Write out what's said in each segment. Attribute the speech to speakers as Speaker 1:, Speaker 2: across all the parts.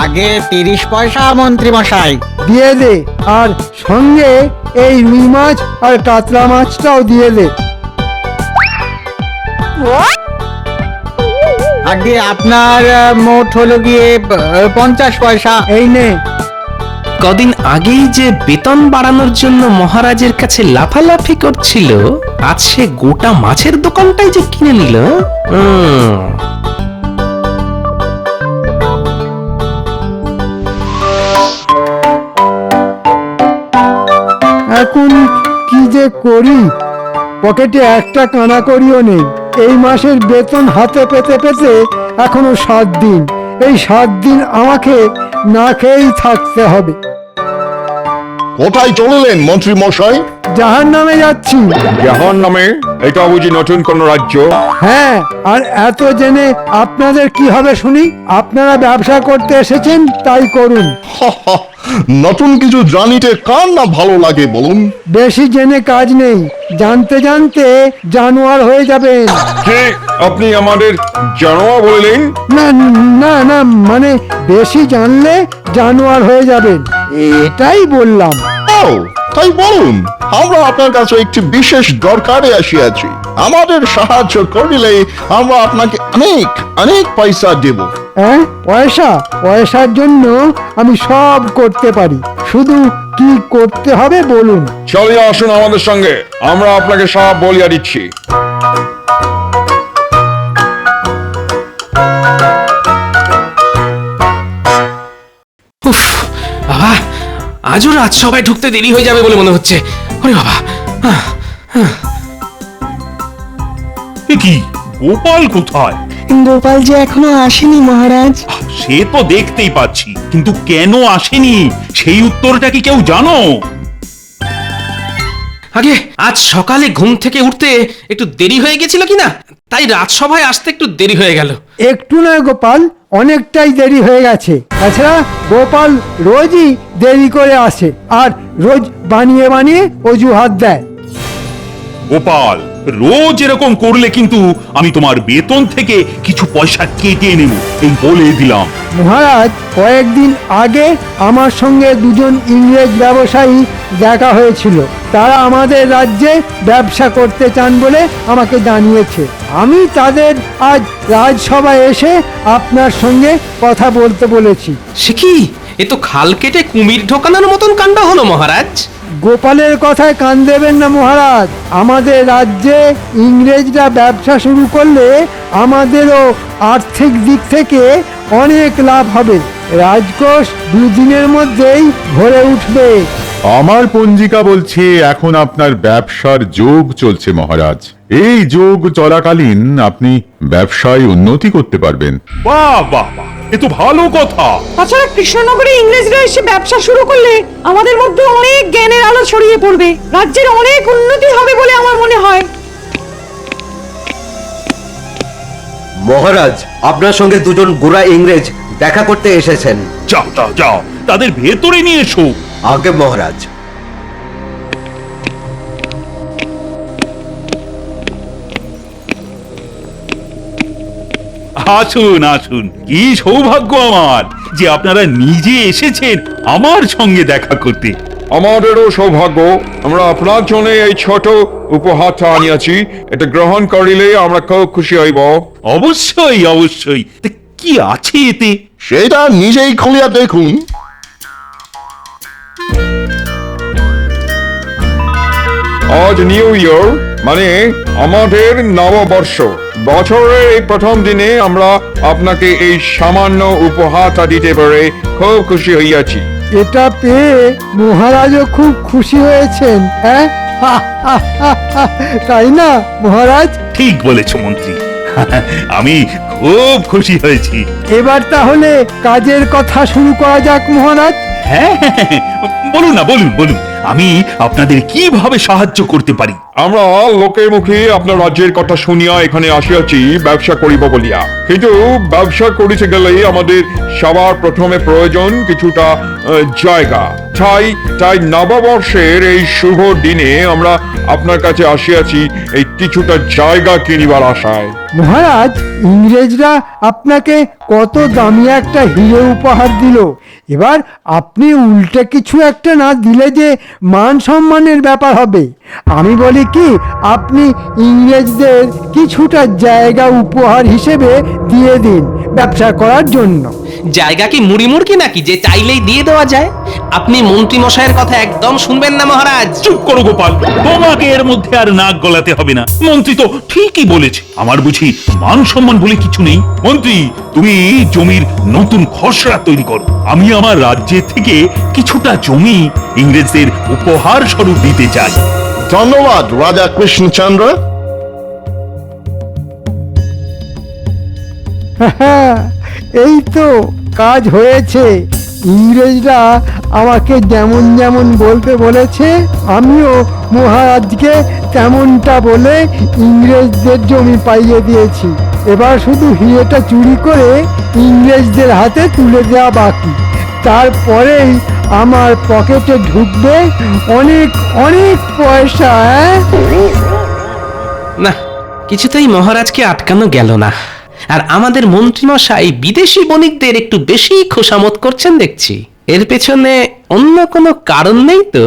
Speaker 1: আগে 30 পয়সা মন্ত্রী মশাই।
Speaker 2: দিয়ে দে, আর সঙ্গে এই রুই মাছ আর কাতলা মাছটাও দিয়ে দে।
Speaker 1: আগে আপনার মোট হলো গিয়ে 50 পয়সা।
Speaker 2: এই নে।
Speaker 3: কদিন আগেই যে বেতন বাড়ানোর জন্য মহারাজের কাছে লাফালাফি করছিল, আজ সে গোটা মাছের দোকানটাই যে কিনে নিল।
Speaker 2: এখন কি যে করি, পকেটে একটা কানাকড়িও নেই। এই মাসের বেতন হাতে পেতে পেতে এখনো 7 দিন। এই 7 দিন আমাকে না খেয়েই থাকতে হবে।
Speaker 4: কোথায় চললেন মন্ত্রী মশাই?
Speaker 2: জাহান্নামে যাচ্ছি।
Speaker 4: জাহান্নামে? এটা বুঝি নতুন কোন রাজ্য?
Speaker 2: হ্যাঁ, আর এত জেনে আপনাদের কি হবে শুনি? আপনারা ব্যবসা করতে এসেছেন, তাই করুন।
Speaker 4: নতুন কিছু জানিতে কার না ভালো লাগে বলুন?
Speaker 2: বেশি জেনে কাজ নেই, জানতে জানতে জানোয়ার হয়ে যাবেন।
Speaker 4: কে আপনি আমাদের জানোয়া বললেন?
Speaker 2: না না না, মানে বেশি জানলে জানোয়ার হয়ে যাবেন, এটাই বললাম।
Speaker 4: ও তাই বলুন, আমরা আপনার কাছে একটি বিশেষ দরকারে আসিয়াছি। আমাদের সাহায্য করিলে আমরা আপনাকে অনেক অনেক পয়সা দেব।
Speaker 2: হ্যাঁ, পয়সা? পয়সার জন্য আমি সব করতে পারি, শুধু কি করতে হবে বলুন।
Speaker 4: চলে আসুন আমাদের সঙ্গে, আমরা আপনাকে সব বলিয়া দিচ্ছি।
Speaker 3: উফ, বাবা, আজও রাজসভায় ঢুকতে দেরি হয়ে যাবে বলে মনে হচ্ছে। ওরে বাবা,
Speaker 5: কি গোপাল কোথায়?
Speaker 6: গোপাল যে এখনো আসেনি মহারাজ।
Speaker 5: সে তো দেখতেই পাচ্ছি, কিন্তু কেন আসেনি সেই উত্তরটা কি কেউ জানো?
Speaker 3: আগে আজ সকালে ঘুম থেকে উঠতে একটু দেরি হয়ে গেছিল কিনা, তাই রাজসভায় আসতে একটু দেরি হয়ে গেল।
Speaker 2: একটু নয় গোপাল, অনেকটাই দেরি হয়ে গেছে। তাছাড়া গোপাল রোজই দেরি করে আসে, আর রোজ বানিয়ে বানিয়ে অজুহাত দেয়।
Speaker 5: গোপাল, রোজ এরকম করলে কিন্তু আমি তোমার বেতন থেকে কিছু পয়সা কেটে নেব, এই বলে দিলাম।
Speaker 2: মহারাজ, কয়েকদিন আগে আমার সঙ্গে দুজন ইংরেজ ব্যবসায়ী দেখা হয়েছিল। তারা আমাদের রাজ্যে ব্যবসা করতে চান বলে আমাকে জানিয়েছে। আমি তাদের আজ রাজসভায় এসে আপনার সঙ্গে কথা বলতে বলেছি।
Speaker 3: সে কি, এ তো খাল কেটে কুমির ঢোকানোর মতন কাণ্ড হলো মহারাজ।
Speaker 2: গোপালের কথায় কান দেবেন না মহারাজ। আমাদের রাজ্যে ইংরেজরা ব্যবসা শুরু করলে আমাদেরও আর্থিক দিক থেকে অনেক লাভ হবে। রাজকোষ 2 দিনের মধ্যেই ভরে উঠবে।
Speaker 7: আমার পঞ্জিকা বলছে এখন আপনার ব্যবসার যোগ চলছে মহারাজ। এই যোগ চলাকালীন আপনি ব্যবসায় উন্নতি করতে পারবেন।
Speaker 5: বাহ বাহ বাহ, এ তো ভালো কথা।
Speaker 6: তাছাড়া কৃষ্ণনগরে ইংরেজরা এসে ব্যবসা শুরু করলে আমাদের মধ্যে অনেক জ্ঞানের আলো ছড়িয়ে পড়বে, রাজ্যের অনেক উন্নতি হবে বলে আমার মনে হয়।
Speaker 8: মহারাজ, আপনার সঙ্গে দুজন গোরা ইংরেজ দেখা করতে এসেছেন।
Speaker 5: যাও যাও যাও, তাদের ভেতরে নিয়ে এসো।
Speaker 8: আগে মহারাজ।
Speaker 5: আসুন আসুন, কি সৌভাগ্য আমার যে আপনারা নিজে এসেছেন আমার সঙ্গে দেখা করতে।
Speaker 4: আমাদেরও সৌভাগ্য, আমরা আপনার জন্য এই ছোট উপহারটা আনিয়াছি। এটা গ্রহণ করিলে আমরা খুব খুশি হইব।
Speaker 5: অবশ্যই অবশ্যই, তা কি আছে এতে?
Speaker 4: সেটা নিজেই খুলিয়া দেখুন। আজ নিউ ইয়ার, মানে আমাদের নববর্ষ। বছরের এই প্রথম দিনে আমরা আপনাকে এই সামান্য উপহারটা দিতে পেরে খুব খুশি হইয়াছি।
Speaker 2: এটা পেয়ে মহারাজও খুব খুশি হয়েছেন, হ্যাঁ? তাই না মহারাজ?
Speaker 5: ঠিক বলেছ মন্ত্রী, আমি খুব খুশি হয়েছি।
Speaker 2: এবার তাহলে কাজের কথা শুরু করা যাক মহারাজ।
Speaker 5: হ্যাঁ, বলুন না, বলুন বলুন, আমি আপনাদের কিভাবে সাহায্য করতে পারি?
Speaker 4: আমরা লোকের মুখে আপনার রাজ্যের কথা শুনিয়া এখানে আসিয়াছি ব্যবসা করিব বলিয়া, কিন্তু ব্যবসা করিতে গেলে আমাদের সবার প্রথমে প্রয়োজন কিছুটা জায়গা। তাই নববর্ষের এই শুভ দিনে আমরা আপনার কাছে আসিয়াছি এই কিছুটা জায়গা কিনিবার আশায়।
Speaker 2: মহারাজ, ইংরেজরা আপনাকে কত দামি একটা হিরে উপহার দিল, এবার আপনি উল্টে কিছু একটা না দিলে যে মান সম্মানের ব্যাপার হবে। আমি বলি কি, আপনি ইংরেজদের কিছুটা জায়গা উপহার হিসেবে দিয়ে দিন ব্যবসা করার জন্য।
Speaker 3: জায়গা কি মুড়ি মুড়কি নাকি যে চাইলেই দিয়ে দেওয়া যায়? আপনি মন্ত্রী মশাইয়ের কথা একদম শুনবেন না মহারাজ।
Speaker 5: চুপ করো গোপাল, তোমাকে এর মধ্যে আর নাক গলাতে হবে না। মন্ত্রী তো ঠিকই বলেছে, আমার বুঝি মান সম্মান বলে কিছু নেই? মন্ত্রী, তুমি জমির নতুন খসড়া তৈরি করো। আমি আমার রাজ্যের থেকে কিছুটা জমি ইংরেজদের উপহার স্বরূপ দিতে চাই।
Speaker 9: ধন্যবাদ রাজা কৃষ্ণচন্দ্র।
Speaker 2: এই তো কাজ হয়েছে। ইংরেজরা আমাকে যেমন যেমন বলতে বলেছে, আমিও মহারাজকে তেমনটা বলে ইংরেজদের জমি পাইয়ে দিয়েছি। এবার শুধু হিরেটা চুরি করে ইংরেজদের হাতে তুলে দেওয়া বাকি। তারপরেই আমার পকেটে ঢুকবে অনেক অনেক পয়সা।
Speaker 3: না, কিছুতেই মহারাজকে আটকানো গেল না। আর আমাদের মন্ত্রীমশাই বিদেশি বণিকদের একটু বেশি খোসামত করছেন দেখছি। এর পেছনে অন্য কোনো কারণ নেই তো?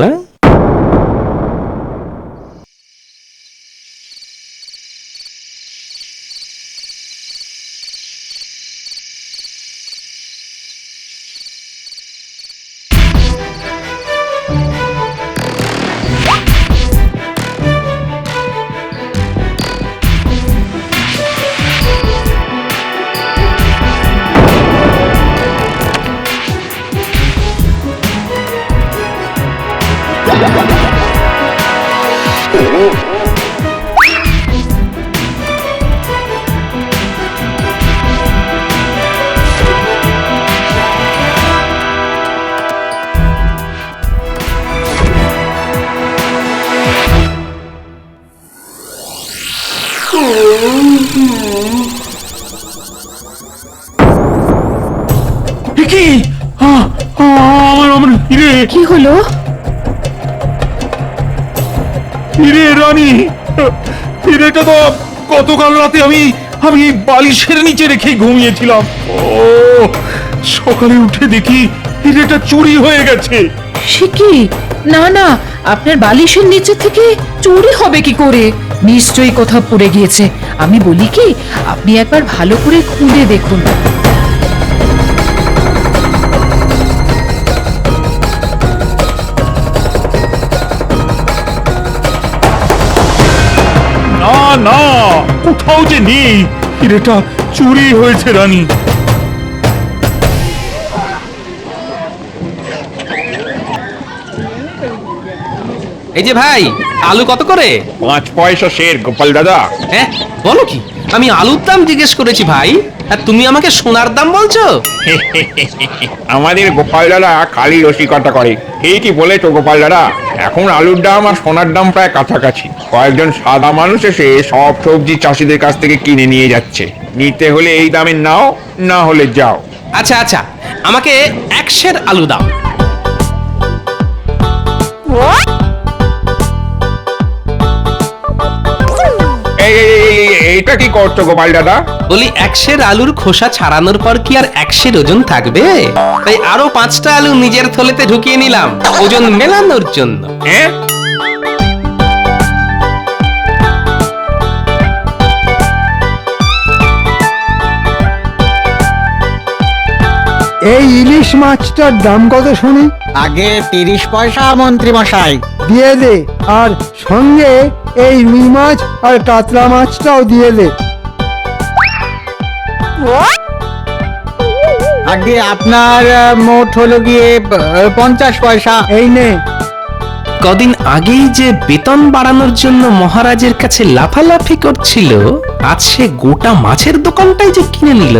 Speaker 5: কি আমার হিরে!
Speaker 6: কি হলো?
Speaker 5: হিরে রানী, হিরেটা তো গতকাল রাতে আমি বালিশের নিচে রেখে ঘুমিয়েছিলাম। ও, সকালে উঠে দেখি হিরেটা চুরি হয়ে গেছে।
Speaker 6: সে কি? না না, আপনার বালিশের নিচে থেকে চুরি হবে কি করে? নিশ্চয়ই কোথাও পড়ে গিয়েছে। আমি বলি কি, আপনি একবার ভালো করে খুঁজে দেখুন।
Speaker 5: না না, কোথাও যে নেই, হিরেটা চুরি হয়েছে রানী।
Speaker 3: এই যে ভাই, আলু কত করে?
Speaker 4: 5 পয়সা শের গোপাল দাদা।
Speaker 3: হ্যাঁ, বলো কি? আমি আলুর দাম জিজ্ঞেস করেছি ভাই, আর তুমি আমাকে সোনার দাম বলছো?
Speaker 4: আমাদের গোপাল দাদা খালি রসিকতা করে। ঠিকই বলেছো গোপাল দাদা, এখন আলুর দাম আর সোনার দাম প্রায় কাছাকাছি। কয়েকজন সাদা মানুষ এসে সব সবজি চাষিদের কাছ থেকে কিনে নিয়ে যাচ্ছে। নিতে হলে এই দামে নাও, না হলে যাও।
Speaker 3: আচ্ছা আচ্ছা, আমাকে 1 সের আলু দাও।
Speaker 4: এইটা কি করছো গোপাল দাদা?
Speaker 3: বলি 1 সের আলুর খোসা ছাড়ানোর পর কি আর 1 সের ওজন থাকবে? তাই আরো 5টা আলু নিজের থলেতে ঢুকিয়ে নিলাম ওজন মেলানোর জন্য।
Speaker 4: হ্যাঁ,
Speaker 2: এই ইলিশ মাছটার দাম কত শুনি?
Speaker 1: আগে 30 পয়সা মন্ত্রী মশাই।
Speaker 2: দিয়ে দে, আর সঙ্গে এই রুই মাছ আর কাতলা মাছটাও দিয়ে দে।
Speaker 1: আগে আপনার মোট হলো গিয়ে 50 পয়সা।
Speaker 2: এই নে।
Speaker 3: কদিন আগেই যে বেতন বাড়ানোর জন্য মহারাজের কাছে লাফালাফি করছিল, আজ সে গোটা মাছের দোকানটাই যে কিনে নিল।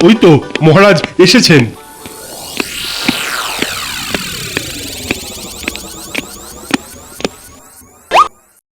Speaker 10: ওই তো মহারাজ এসেছেন।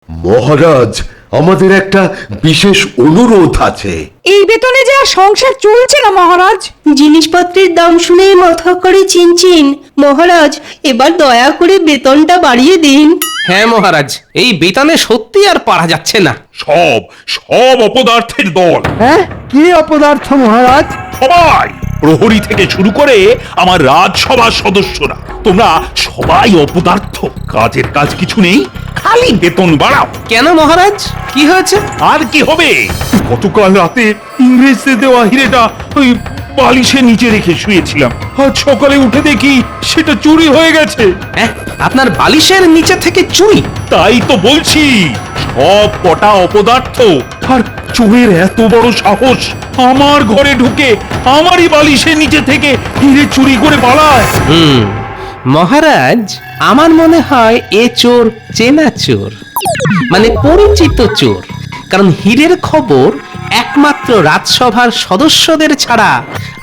Speaker 9: মহারাজ, আমাদের একটা বিশেষ অনুরোধ আছে।
Speaker 11: এই বেতনে যে আর সংসার চলছে না মহারাজ।
Speaker 12: জিনিসপত্রের দাম শুনেই মাথা করে চিনচিন। মহারাজ, এবার দয়া করে বেতনটা বাড়িয়ে দিন।
Speaker 3: হ্যাঁ মহারাজ, এই বেতনে সত্যি আর পারা যাচ্ছে না।
Speaker 5: সব সব অপদার্থের দল।
Speaker 2: হ্যাঁ, কি অপদার্থ মহারাজ?
Speaker 5: সবাই, প্রহরী থেকে শুরু করে আমার রাজসভার সদস্যরা, তোমরা সবাই অপদার্থ। কাজের কাজ কিছু নেই, খালি বেতন বাড়াও।
Speaker 3: কেন মহারাজ, কি হয়েছে?
Speaker 5: আর কি হবে? গতকাল রাতে ইংরেজদের দেওয়া হিরেটা ওই বালিশের নিচে রেখে শুয়েছিলাম। আজ সকালে উঠে দেখি সেটা চুরি হয়ে গেছে।
Speaker 3: হ্যাঁ, আপনার বালিশের নিচে থেকে চুরি?
Speaker 5: তাই তো বলছি, সব কটা অপদার্থ। আর চোরের এত বড় সাহস, আমার ঘরে ঢুকে আমারই বালিশের নিচে থেকে হিরে চুরি করে পালায়।
Speaker 3: মহারাজ, আমার মনে হয় এ চোর চেনা চোর, মানে পরিচিত চোর। কারণ হীরের খবর একমাত্র রাজসভার সদস্যদের ছাড়া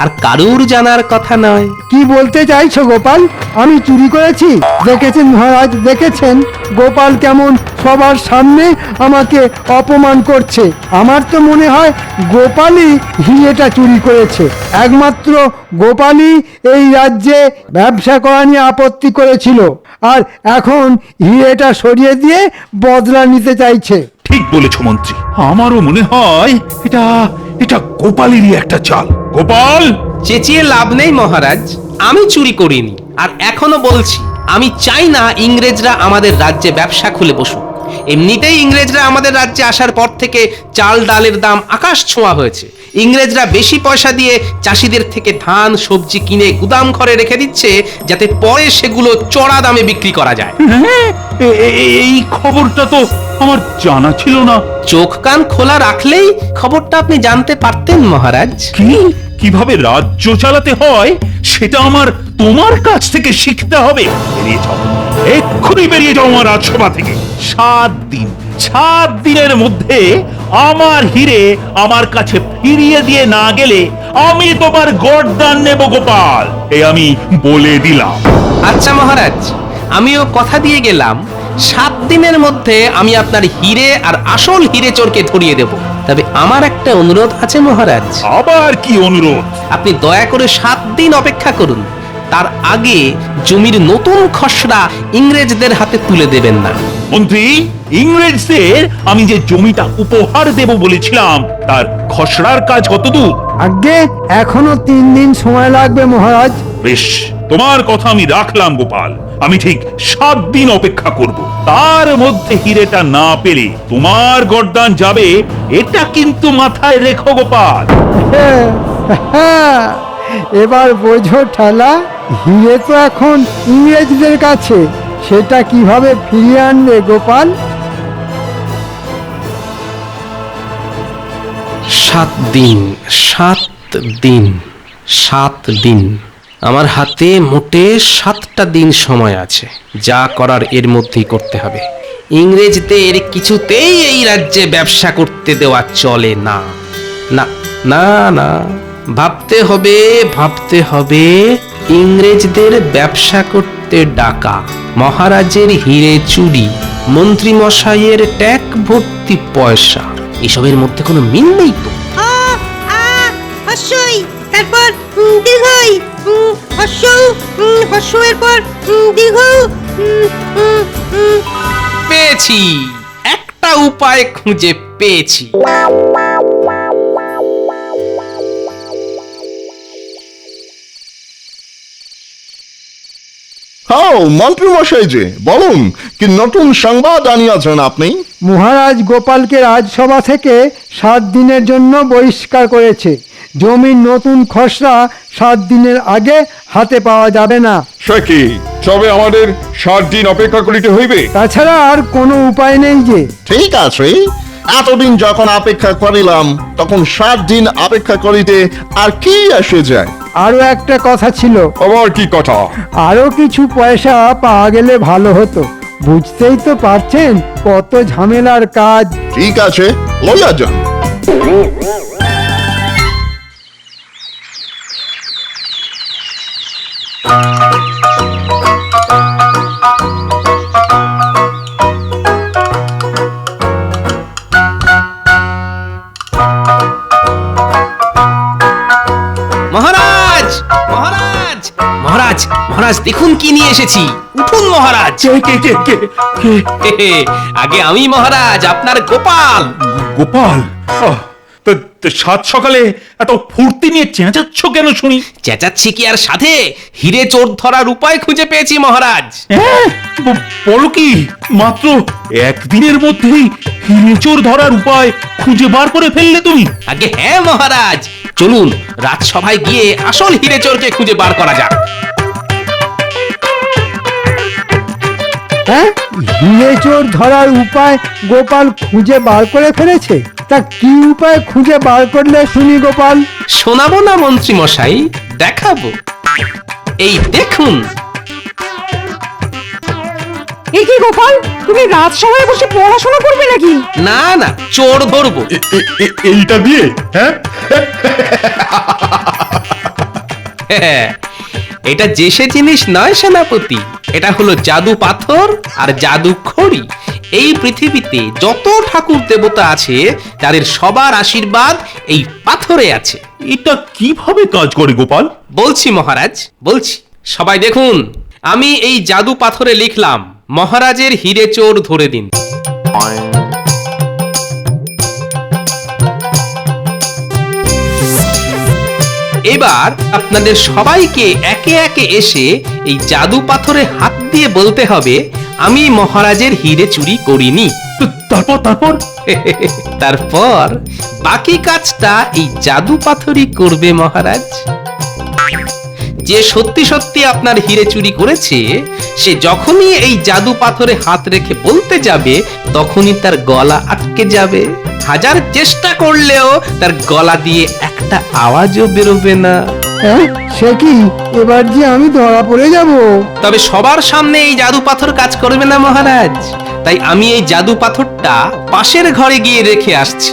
Speaker 3: আর কারুর জানার কথা নয়।
Speaker 2: কি বলতে চাইছো গোপাল? আমি চুরি করেছি? দেখেছেন মহারাজ, দেখেছেন গোপাল কেমন সবার সামনে আমাকে অপমান করছে। আমার তো মনে হয় গোপালই হিরেটা চুরি করেছে। একমাত্র গোপালই এই রাজ্যে ব্যবসা করা নিয়ে আপত্তি করেছিল, আর এখন হিরেটা সরিয়ে দিয়ে বদলা নিতে চাইছে।
Speaker 5: ঠিক বলেছ মন্ত্রী, আমারও মনে হয় এটা এটা গোপালেরই একটা চাল। গোপাল!
Speaker 3: চেঁচিয়ে লাভ নেই মহারাজ, আমি চুরি করিনি। আর এখনো বলছি, আমি চাই না ইংরেজরা আমাদের রাজ্যে ব্যবসা খুলে বসুক। এমনিতেই ইংরেজরা আমাদের রাজ্যে আসার পর থেকে চাল ডালের দাম আকাশ ছোঁয়া হয়েছে। ইংরেজরা বেশি পয়সা দিয়ে চাষিদের থেকে ধান সবজি কিনে গুদাম ঘরে রেখে দিচ্ছে, যাতে পরে সেগুলো চড়া দামে বিক্রি করা যায়।
Speaker 5: এই খবরটা তো আমার জানা ছিল না।
Speaker 3: চোখ কান খোলা রাখলেই খবরটা আপনি জানতে পারতেন মহারাজ।
Speaker 5: কি, কিভাবে রাজ্য চালাতে হয় সেটা আমার তোমার কাছ থেকে শিখতে হবে। বেরিয়ে যাও, এক্ষুনি বেরিয়ে যাও আমার রাজসভা থেকে। 7 দিনের মধ্যে আমার হিরে আমার কাছে ফিরিয়ে দিয়ে না গেলে আমি তোমার গর্দান নেব গোপাল, এই আমি বলে দিলাম।
Speaker 3: আচ্ছা মহারাজ, আমিও কথা দিয়ে গেলাম, 7 দিনের মধ্যে আমি আপনার হিরে আর আসল হিরে চোরকে ধরিয়ে দেব। তবে আমার একটা অনুরোধ আছে মহারাজ।
Speaker 5: আবার কি অনুরোধ?
Speaker 3: আপনি দয়া করে 7 দিন অপেক্ষা করুন। তার আগে জমির নতুন খসড়া ইংরেজদের হাতে তুলে দেবেন না।
Speaker 5: মন্ত্রী, ইংরেজদের আমি যে জমিটা উপহার দেব বলেছিলাম তার খসড়ার কাজ কতদূর?
Speaker 2: আগে এখনো 3 দিন সময় লাগবে মহারাজ।
Speaker 5: বেশ, তোমার কথা আমি রাখলাম গোপাল। আমি ঠিক 7 দিন অপেক্ষা করব। তার মধ্যে হিরেটা না পেলে তোমার গর্দান যাবে, এটা কিন্তু মাথায় রেখো গোপাল।
Speaker 2: এবার বোঝো ঠেলা, হিরে তো এখন ইংরেজদের কাছে, সেটা কিভাবে ফিরিয়ে আনবে গোপাল?
Speaker 3: 7 দিন, 7 দিন, 7 দিন। আমার হাতে মোটে 7টা দিন সময় আছে। যা করার এর মধ্যেই করতে হবে। ইংরেজদের কিছুতেই এই রাজ্যে ব্যবসা করতে দেওয়া চলে না। না না না, ভাবতে হবে, ভাবতে হবে। ইংরেজদের ব্যবসা করতে ডাকা, মহারাজের হিরে চুরি, মন্ত্রী মশাইয়ের ট্যাক ভর্তি পয়সা, এসবের মধ্যে কোনো মিল নেই তো।
Speaker 12: হস্যই, তারপর দীর্ঘই, হস্যের পর দীর্ঘ।
Speaker 3: পেয়েছি, একটা উপায় খুঁজে পেয়েছি।
Speaker 9: হ্যাঁ মন্ত্রী মশাই, যে বলুন, কি নতুন সংবাদ আনিয়াছেন আপনি?
Speaker 2: মহারাজ গোপালকে রাজসভা থেকে 7 দিনের জন্য বহিষ্কার করেছে। জমির নতুন খসড়া 7 দিনের আগে হাতে পাওয়া যাবে না।
Speaker 4: সে কি, তবে আমাদের 7 দিন অপেক্ষা করিতে হইবে?
Speaker 2: তাছাড়া আর কোনো উপায় নেই যে।
Speaker 9: ঠিক আছে, এতদিন যখন অপেক্ষা করিলাম, তখন 7 দিন অপেক্ষা করিতে আর কি এসে যায়?
Speaker 2: আরো একটা কথা ছিল।
Speaker 4: আবার কি কথা?
Speaker 2: আরো কিছু পয়সা পাওয়া গেলে ভালো হতো। বুঝতেই তো পারছেন কত ঝামেলার কাজ।
Speaker 9: ঠিক আছে, লইয়া যান।
Speaker 3: মহারাজ দেখুন কি নিয়ে এসেছি। উঠুন মহারাজ। আগে আমি মহারাজ, আপনার গোপাল।
Speaker 5: গোপাল, সাত সকালে এত ফুর্তি নিয়ে চেঁচাচ্ছ কেন শুনি?
Speaker 3: চেঁচাচ্ছি কি আর সাথে, হিরে চোর ধরার উপায় খুঁজে পেয়েছি মহারাজ।
Speaker 5: বলো কি, মাত্র একদিনের মধ্যেই হিরে চোর ধরার উপায় খুঁজে বার করে ফেললে তুমি?
Speaker 3: আগে হ্যাঁ মহারাজ, চলুন রাজসভায় গিয়ে আসল হিরে চোরকে খুঁজে বার করা যাক।
Speaker 2: হ্যাঁ, হিরে চোর ধরার উপায় গোপাল খুঁজে বার করে ফেলেছে। তা কি উপায় খুঁজে বার করলে শুনি গোপাল?
Speaker 3: শোনাবো না মন্ত্রী মশাই, দেখাবো। এই দেখুন।
Speaker 11: এ কি গোপাল, তুমি রাজসভায় বসে পড়াশোনা করবে নাকি?
Speaker 3: না না, চোর ধরবো।
Speaker 10: এইটা দিয়ে?
Speaker 3: হ্যাঁ, এটা যে সে জিনিস নয় সেনাপতি, এটা হলো জাদু পাথর আর জাদু খড়ি। এই পৃথিবীতে যত ঠাকুর দেবতা আছে তাদের সবার আশীর্বাদ এই পাথরে আছে।
Speaker 5: এটা কিভাবে কাজ করে গোপাল?
Speaker 3: বলছি মহারাজ, বলছি। সবাই দেখুন, আমি এই জাদু পাথরে লিখলাম, মহারাজের হিরে চোর ধরে দিন। এবার আপনাদের সবাইকে একে একে এসে এই জাদু পাথরে হাত দিয়ে বলতে হবে, আমি মহারাজের হিরে চুরি করিনি।
Speaker 5: তারপর
Speaker 3: তারপর বাকি কাজটা এই জাদু পাথরই করবে মহারাজ। যে সত্যি সত্যি আপনার হিরে চুরি করেছে, সে যখনই এই জাদু পাথরে হাত রেখে বলতে যাবে, তখনই তার গলা আটকে যাবে। হাজার চেষ্টা করলেও তার গলা দিয়ে একটা আওয়াজও বেরোবে না।
Speaker 2: হ্যাঁ, সে কি, এবার যে আমি ধরা পড়ে যাব।
Speaker 3: তবে সবার সামনে এই জাদু পাথর কাজ করবে না মহারাজ, তাই আমি এই জাদু পাথরটা পাশের ঘরে গিয়ে রেখে আসছি।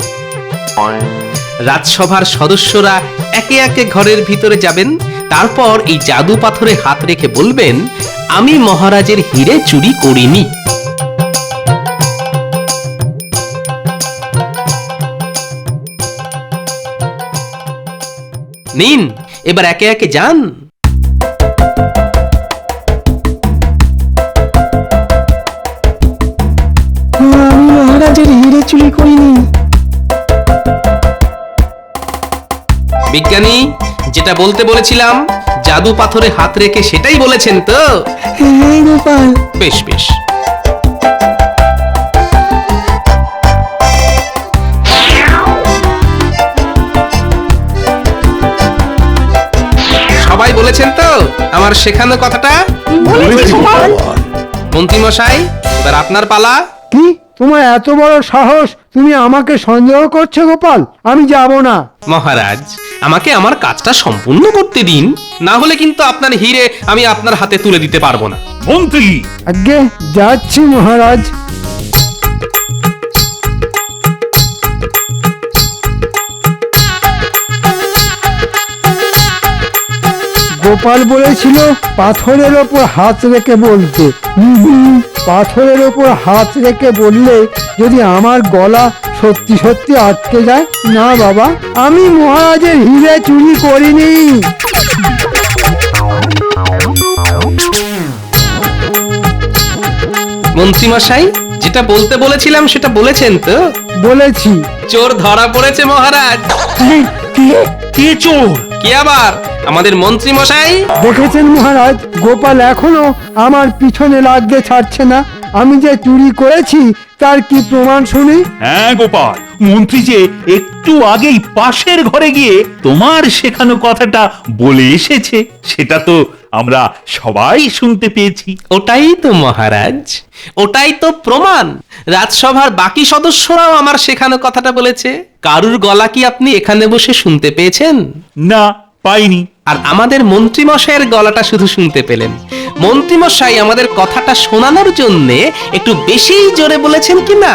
Speaker 3: রাজসভার সদস্যরা একে একে ঘরের ভিতরে যাবেন, তারপর এই জাদু পাথরে হাত রেখে বলবেন, আমি মহারাজের হিরে চুরি করিনি। নিন, এবার একে একে যান।
Speaker 2: আমি মহারাজের হিরে চুরি করিনি।
Speaker 3: বিজ্ঞানী, যেটা বলতে বলেছিলাম জাদু পাথরে হাত রেখে, সেটাই বলেছেন তো?
Speaker 2: হ্যাঁ গোপাল।
Speaker 3: বেশ বেশ। সবাই বলেছেন তো আমার শেখানো কথাটা? মন্ত্রী মশাই, এবার আপনার পালা।
Speaker 2: কি, তোমার এত বড় সাহস, তুমি আমাকে সন্দেহ করছো গোপাল? আমি যাব না।
Speaker 3: মহারাজ, আমাকে আমার কাজটা সম্পূর্ণ করতে দিন, না হলে কিন্তু আপনার হিরে আমি আপনার হাতে তুলে দিতে পারবো না।
Speaker 5: মন্ত্রী,
Speaker 2: আগে যাচ্ছি মহারাজ। গোপাল বলেছিল পাথরের ওপর হাত রেখে বলতে। পাথরের ওপর হাত রেখে বললে যদি আমার গলা সত্যি সত্যি আটকে যায়? না বাবা, আমি মহারাজের হিরে চুরি করিনি।
Speaker 3: মন্ত্রী মশাই, যেটা বলতে বলেছিলাম সেটা বলেছেন তো?
Speaker 2: বলেছি।
Speaker 3: চোর ধরা পড়েছে মহারাজ।
Speaker 5: কে চোর?
Speaker 3: কি আবার আমাদের মন্ত্রী মশাই?
Speaker 2: দেখেছেন মহারাজ, গোপাল এখনো আমার পিছনে লাগতে ছাড়ছে না। আমি যে চুরি করেছি তার কি প্রমাণ শুনি?
Speaker 5: হ্যাঁ গোপাল, মন্ত্রী যে একটু আগেই পাশের ঘরে গিয়ে তোমার শেখানো কথাটা বলে এসেছে, সেটা তো আমরা সবাই শুনতে পেয়েছি।
Speaker 3: ওটাই তো মহারাজ, ওটাই তো প্রমাণ। রাজসভার বাকি সদস্যরাও আমার শেখানো কথাটা বলেছে। কারুর গলা কি আপনি এখানে বসে শুনতে পেয়েছেন?
Speaker 5: না, পাইনি।
Speaker 3: আর আমাদের মন্ত্রী মশাইয়ের গলাটা শুধু শুনতে পেলেন। মন্ত্রী মশাই আমাদের কথাটা শোনানোর জন্য একটু বেশি জোরে বলেছেন কিনা,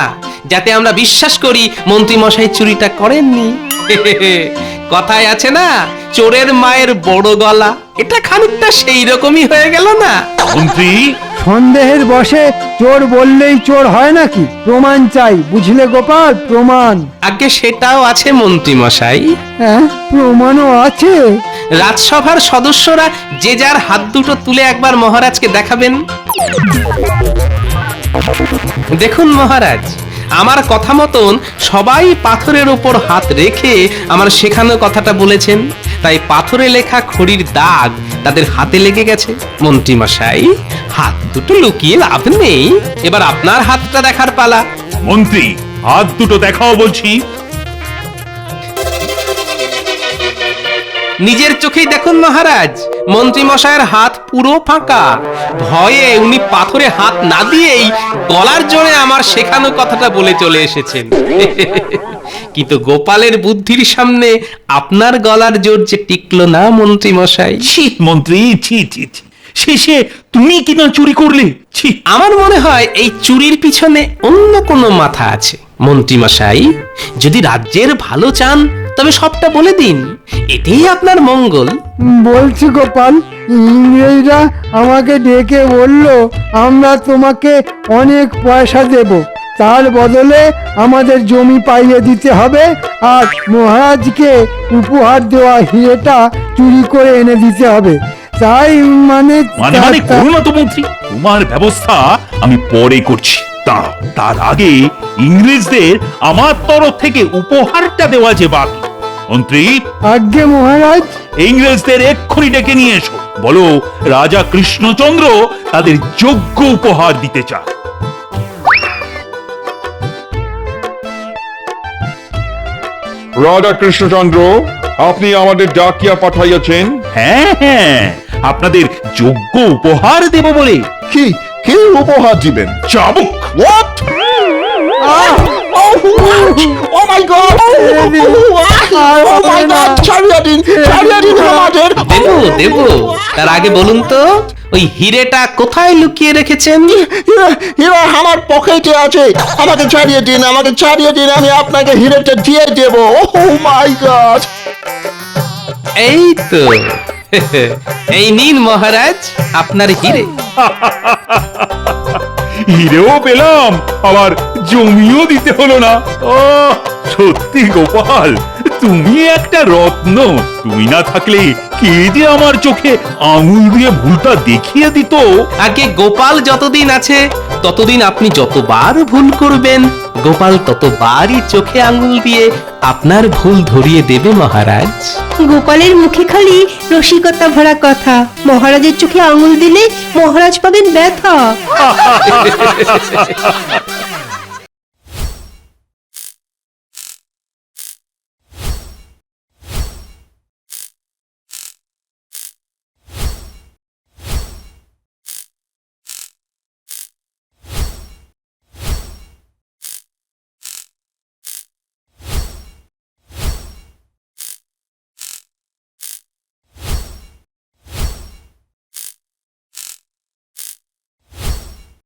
Speaker 3: যাতে আমরা বিশ্বাস করি মন্ত্রী মশাই চুরিটা করেননি। কথায় আছে না, চোরের মায়ের বড় গলা, এটা খানিকটা সেই রকমই হয়ে গেল না?
Speaker 5: মন্ত্রী,
Speaker 2: সন্দেহের বশে চোর বললেই চোর হয় নাকি? প্রমাণ চাই, বুঝলে গোপাল, প্রমাণ।
Speaker 3: আগে সেটাও আছে মন্ত্রী মশাই।
Speaker 2: হ্যাঁ, প্রমাণও আছে?
Speaker 3: রাজসভার সদস্যরা যে যার হাত দুটো তুলে একবার মহারাজকে দেখাবেন। দেখুন মহারাজ, আমার কথা মতন সবাই পাথরের উপর হাত রেখে আমার শেখানো কথাটা বলেছেন, তাই পাথরে লেখা খড়ির দাগ তাদের হাতে লেগে গেছে। মন্ত্রী মশাই, হাত দুটো লুকিয়ে লাভ নেই, এবার আপনার হাতটা দেখার পালা।
Speaker 5: মন্ত্রী, হাত দুটো দেখাও বলছি।
Speaker 3: নিজের চোখেই দেখুন মহারাজ, মন্ত্রী মশাইয়ের হাত পুরো ফাঁকা। ভয়ে উনি পাথরে হাত না দিয়েই গলার জোরে আমার শেখানো কথাটা বলে চলে এসেছেন। কিন্তু গোপালের বুদ্ধির সামনে আপনার গলার জোর যে টিকলো না মন্ত্রী মশাই।
Speaker 5: ছি মন্ত্রী, ছি ছি ছি, শেষে তুমি কিনা চুরি করলে? ছি।
Speaker 3: আমার মনে হয় এই চুরির পিছনে অন্য কোনো মাথা আছে। মন্ত্রী মশাই, যদি রাজ্যের ভালো চান তবে সবটা বলে দিন, এটাই আপনার মঙ্গল।
Speaker 2: বলছি গোপাল, ইংরেজরা আমাকে ডেকে বলল আমরা তোমাকে অনেক পয়সা দেব, তার বদলে আমাদের জমি পাইয়ে দিতে হবে আর মহারাজকে উপহার দেওয়া হিরেটা চুরি করে এনে দিতে হবে। তাই
Speaker 5: মানে করো না তো মন্ত্রী, তোমার ব্যবস্থা আমি পরে করছি। তার আগে ইংরেজদের আমার তরফ থেকে উপহারটা দেওয়া যে বাকি। মন্ত্রী,
Speaker 2: আজ্ঞে মহারাজ।
Speaker 5: ইংরেজদের এক্ষুনি ডেকে নিয়ে এসো, বলো রাজা কৃষ্ণচন্দ্র তাদের যোগ্য উপহার দিতে চায়।
Speaker 4: রাজা কৃষ্ণচন্দ্র, আপনি আমাদের ডাকিয়া পাঠাইয়াছেন?
Speaker 5: হ্যাঁ হ্যাঁ, আপনাদের যোগ্য উপহার দেব বলে।
Speaker 9: কি কি উপহার দিবেন?
Speaker 5: চাবুক।
Speaker 9: What? Oh my God! Oh my God! ছাড়িয়ে দিন আমাদের।
Speaker 3: দেবো। তার আগে বলুন তো, ওই হিরেটা কোথায় লুকিয়ে রেখেছেন?
Speaker 9: হিরা আমার পকেটে আছে। আমাকে ছাড়িয়ে দিন, আমি আপনাকে হিরেটা দিয়ে দেব। Oh my God!
Speaker 3: এই তো, এই নিন মহারাজ আপনার হিরে।
Speaker 5: হিরেও পেলাম, আবার জমিও দিতে হলো না। ও সত্যি গোপাল, তুমি একটা রত্ন। তুমি না থাকলে কে যে আমার চোখে আঙুল দিয়ে ভুলটা দেখিয়ে দিত।
Speaker 3: আগে গোপাল যতদিন আছে ততদিন আপনি যতবার ভুল করবেন, গোপাল ততবারই চোখে আঙুল দিয়ে আপনার ভুল ধরিয়ে দেবে মহারাজ।
Speaker 12: গোপালের মুখে খালি রসিকতা ভরা কথা, মহারাজের চোখে আঙুল দিলে মহারাজ পাবেন ব্যথা।